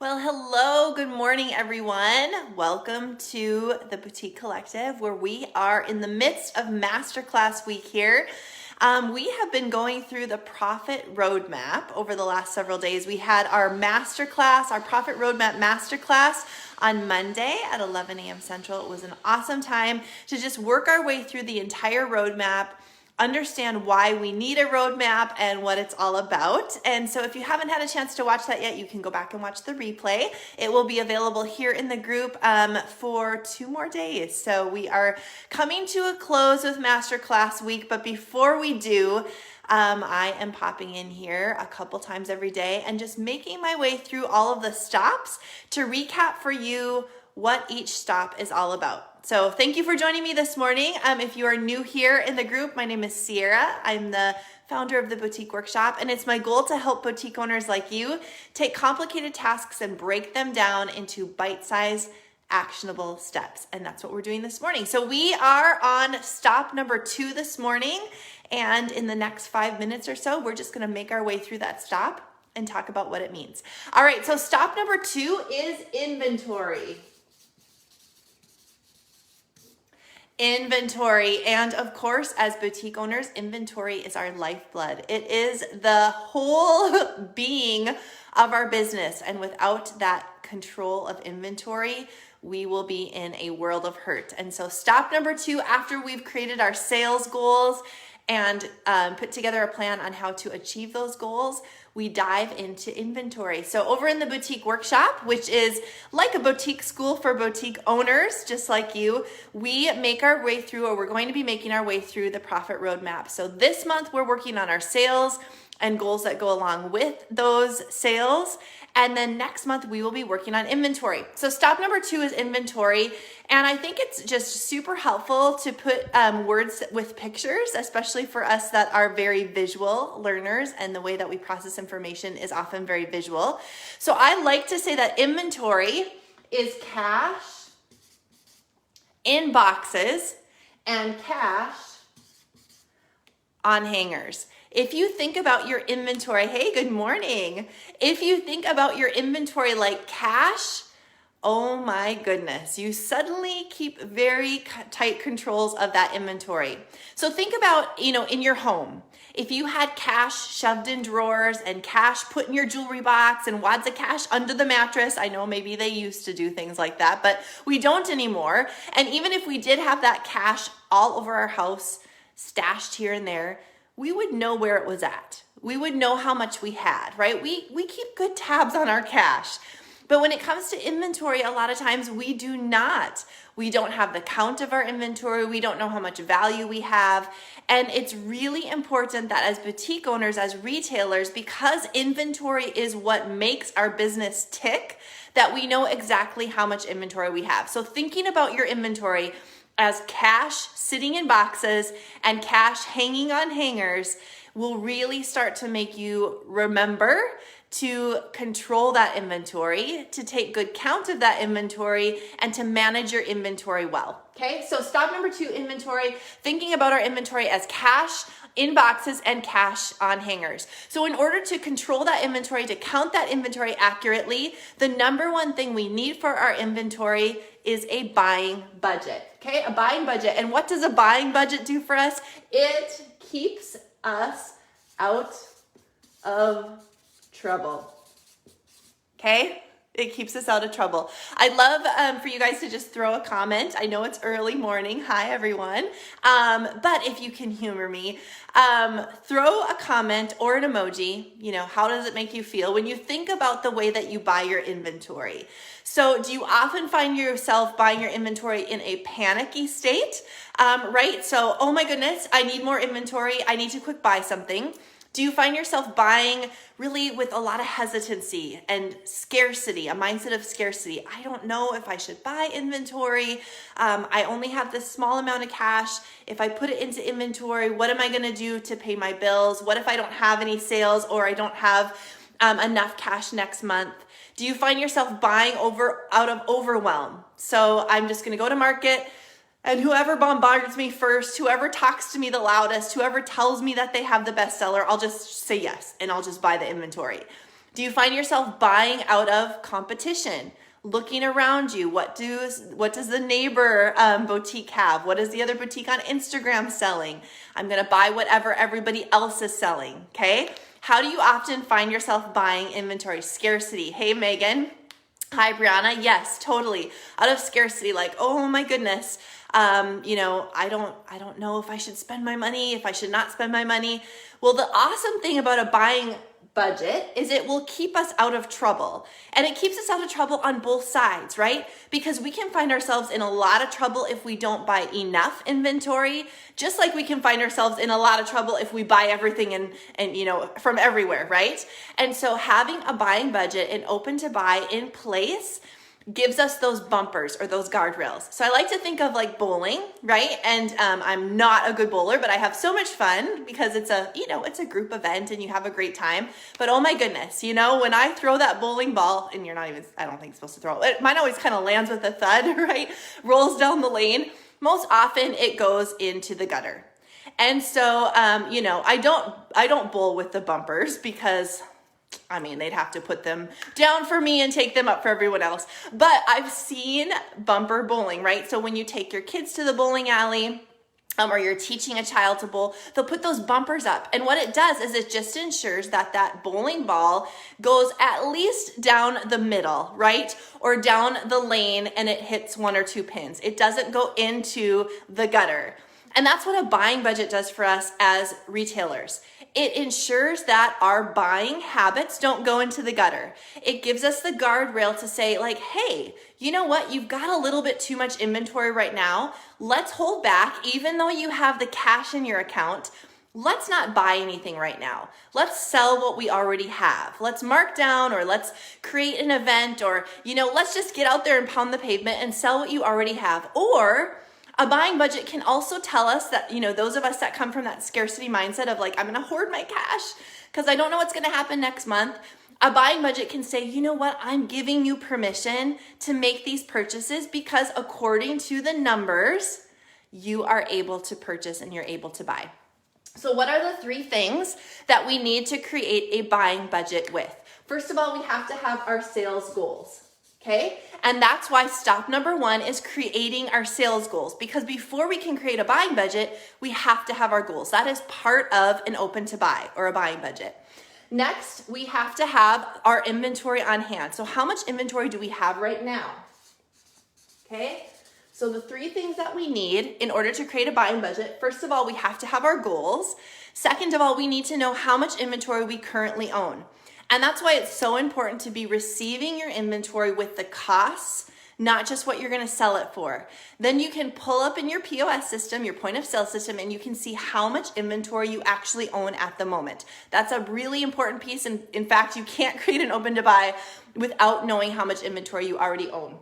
Well, hello, good morning, everyone. Welcome to the Boutique Collective, where we are in the midst of Masterclass Week here. We have been going through the Profit Roadmap over the last several days. We had our masterclass, our Profit Roadmap Masterclass on Monday at 11 a.m. Central. It was an awesome time to just work our way through the entire roadmap, understand why we need a roadmap and what it's all about. And so if you haven't had a chance to watch that yet, you can go back and watch the replay. It will be available here in the group for 2 more days. So we are coming to a close with Masterclass Week. But before we do, I am popping in here a couple times every day and just making my way through all of the stops to recap for you what each stop is all about. So thank you for joining me this morning. If you are new here in the group, my name is Sierra. I'm the founder of the Boutique Workshop, and it's my goal to help boutique owners like you take complicated tasks and break them down into bite-sized, actionable steps. And that's what we're doing this morning. So we are on stop number 2 this morning, and in the next 5 minutes or so, we're just gonna make our way through that stop and talk about what it means. All right, so stop number 2 is inventory. Inventory. And of course, as boutique owners, inventory is our lifeblood. It is the whole being of our business. And without that control of inventory, we will be in a world of hurt. And so stop number 2, after we've created our sales goals and put together a plan on how to achieve those goals, we dive into inventory. So over in the Boutique Workshop, which is like a boutique school for boutique owners, just like you, we make our way through, or we're going to be making our way through the Profit Roadmap. So this month we're working on our sales and goals that go along with those sales. And then next month we will be working on inventory. So stop number 2 is inventory. And I think it's just super helpful to put words with pictures, especially for us that are very visual learners, and the way that we process information is often very visual. So I like to say that inventory is cash in boxes and cash on hangers. If you think about your inventory, hey, good morning. If you think about your inventory like cash, oh my goodness, you suddenly keep very tight controls of that inventory. So think about, in your home, if you had cash shoved in drawers and cash put in your jewelry box and wads of cash under the mattress. I know maybe they used to do things like that, but we don't anymore. And even if we did have that cash all over our house, stashed here and there, we would know where it was at. We would know how much we had, right? We keep good tabs on our cash. But when it comes to inventory, a lot of times we do not. We don't have the count of our inventory. We don't know how much value we have. And it's really important that as boutique owners, as retailers, because inventory is what makes our business tick, that we know exactly how much inventory we have. So thinking about your inventory as cash sitting in boxes and cash hanging on hangers will really start to make you remember to control that inventory, to take good count of that inventory, and to manage your inventory well. Okay, so stop number 2, inventory, thinking about our inventory as cash in boxes and cash on hangers. So in order to control that inventory, to count that inventory accurately, the number one thing we need for our inventory is a buying budget. Okay, a buying budget. And what does a buying budget do for us? It keeps us out of trouble. Okay? It keeps us out of trouble. I'd love for you guys to just throw a comment. I know it's early morning. Hi, everyone. But if you can humor me, throw a comment or an emoji. How does it make you feel when you think about the way that you buy your inventory? So do you often find yourself buying your inventory in a panicky state, right? So, oh my goodness, I need more inventory. I need to quick buy something. Do you find yourself buying really with a lot of hesitancy and scarcity, a mindset of scarcity? I don't know if I should buy inventory. I only have this small amount of cash. If I put it into inventory, what am I going to do to pay my bills? What if I don't have any sales, or I don't have enough cash next month? Do you find yourself buying out of overwhelm? So I'm just going to go to market, and whoever bombards me first, whoever talks to me the loudest, whoever tells me that they have the bestseller, I'll just say yes, and I'll just buy the inventory. Do you find yourself buying out of competition? Looking around you, what does the neighbor boutique have? What is the other boutique on Instagram selling? I'm gonna buy whatever everybody else is selling, okay? How do you often find yourself buying inventory? Scarcity. Hey, Megan. Hi, Brianna. Yes, totally. Out of scarcity, like, oh my goodness, I don't know if I should spend my money, if I should not spend my money. Well, the awesome thing about a buying budget is it will keep us out of trouble. And it keeps us out of trouble on both sides, right? Because we can find ourselves in a lot of trouble if we don't buy enough inventory, just like we can find ourselves in a lot of trouble if we buy everything and from everywhere, right? And so having a buying budget and open to buy in place gives us those bumpers or those guardrails. So I like to think of like bowling, right? And I'm not a good bowler, but I have so much fun because it's a group event and you have a great time. But oh my goodness, when I throw that bowling ball, and you're not even, I don't think supposed to throw it. Mine always kind of lands with a thud, right? Rolls down the lane. Most often it goes into the gutter. And so, I don't bowl with the bumpers because they'd have to put them down for me and take them up for everyone else. But I've seen bumper bowling, right? So when you take your kids to the bowling alley, or you're teaching a child to bowl, they'll put those bumpers up. And what it does is it just ensures that bowling ball goes at least down the middle, right? Or down the lane and it hits one or two pins. It doesn't go into the gutter. And that's what a buying budget does for us as retailers. It ensures that our buying habits don't go into the gutter. It gives us the guardrail to say like, hey, you know what? You've got a little bit too much inventory right now. Let's hold back. Even though you have the cash in your account, let's not buy anything right now. Let's sell what we already have. Let's mark down, or let's create an event, or, let's just get out there and pound the pavement and sell what you already have. Or a buying budget can also tell us that, those of us that come from that scarcity mindset of like, I'm going to hoard my cash because I don't know what's going to happen next month. A buying budget can say, you know what? I'm giving you permission to make these purchases because according to the numbers, you are able to purchase and you're able to buy. So what are the 3 things that we need to create a buying budget with? First of all, we have to have our sales goals. Okay, and that's why stop number 1 is creating our sales goals, because before we can create a buying budget, we have to have our goals. That is part of an open to buy or a buying budget. Next, we have to have our inventory on hand. So how much inventory do we have right now? Okay, so the 3 things that we need in order to create a buying budget, first of all, we have to have our goals. Second of all, we need to know how much inventory we currently own. And that's why it's so important to be receiving your inventory with the costs, not just what you're going to sell it for. Then you can pull up in your POS system, your point of sale system, and you can see how much inventory you actually own at the moment. That's a really important piece. And in fact, you can't create an open to buy without knowing how much inventory you already own.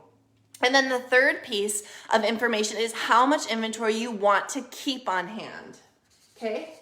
And then the third piece of information is how much inventory you want to keep on hand. Okay?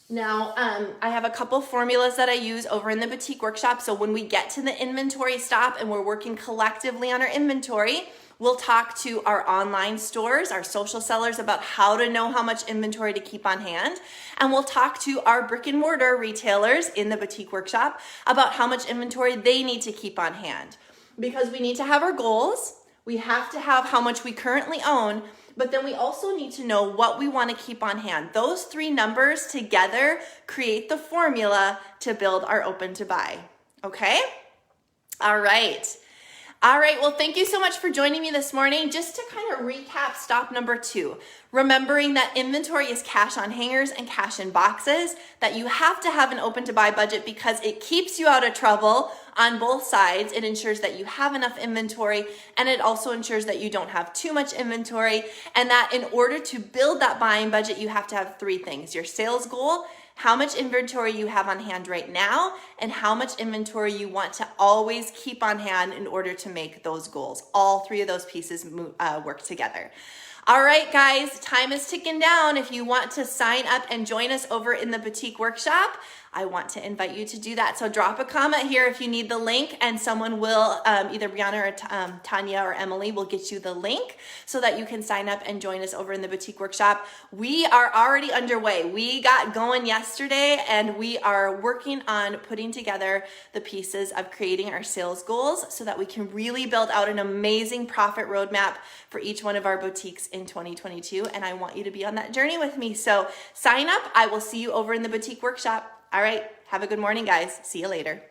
Now, I have a couple formulas that I use over in the boutique workshop. So when we get to the inventory stop and we're working collectively on our inventory, we'll talk to our online stores, our social sellers, about how to know how much inventory to keep on hand. And we'll talk to our brick and mortar retailers in the boutique workshop about how much inventory they need to keep on hand. Because we need to have our goals, we have to have how much we currently own, but then we also need to know what we want to keep on hand. Those 3 numbers together create the formula to build our open to buy. Okay? All right. All right, well, thank you so much for joining me this morning. Just to kind of recap stop number 2, remembering that inventory is cash on hangers and cash in boxes, that you have to have an open to buy budget because it keeps you out of trouble on both sides. It ensures that you have enough inventory, and it also ensures that you don't have too much inventory, and that in order to build that buying budget, you have to have 3 things: your sales goal, how much inventory you have on hand right now, and how much inventory you want to always keep on hand in order to make those goals. All 3 of those pieces work together. All right, guys, time is ticking down. If you want to sign up and join us over in the boutique workshop, I want to invite you to do that. So drop a comment here if you need the link, and someone will, either Brianna or Tanya or Emily will get you the link so that you can sign up and join us over in the boutique workshop. We are already underway. We got going yesterday, and we are working on putting together the pieces of creating our sales goals so that we can really build out an amazing profit roadmap for each one of our boutiques in 2022. And I want you to be on that journey with me. So sign up. I will see you over in the boutique workshop. All right. Have a good morning, guys. See you later.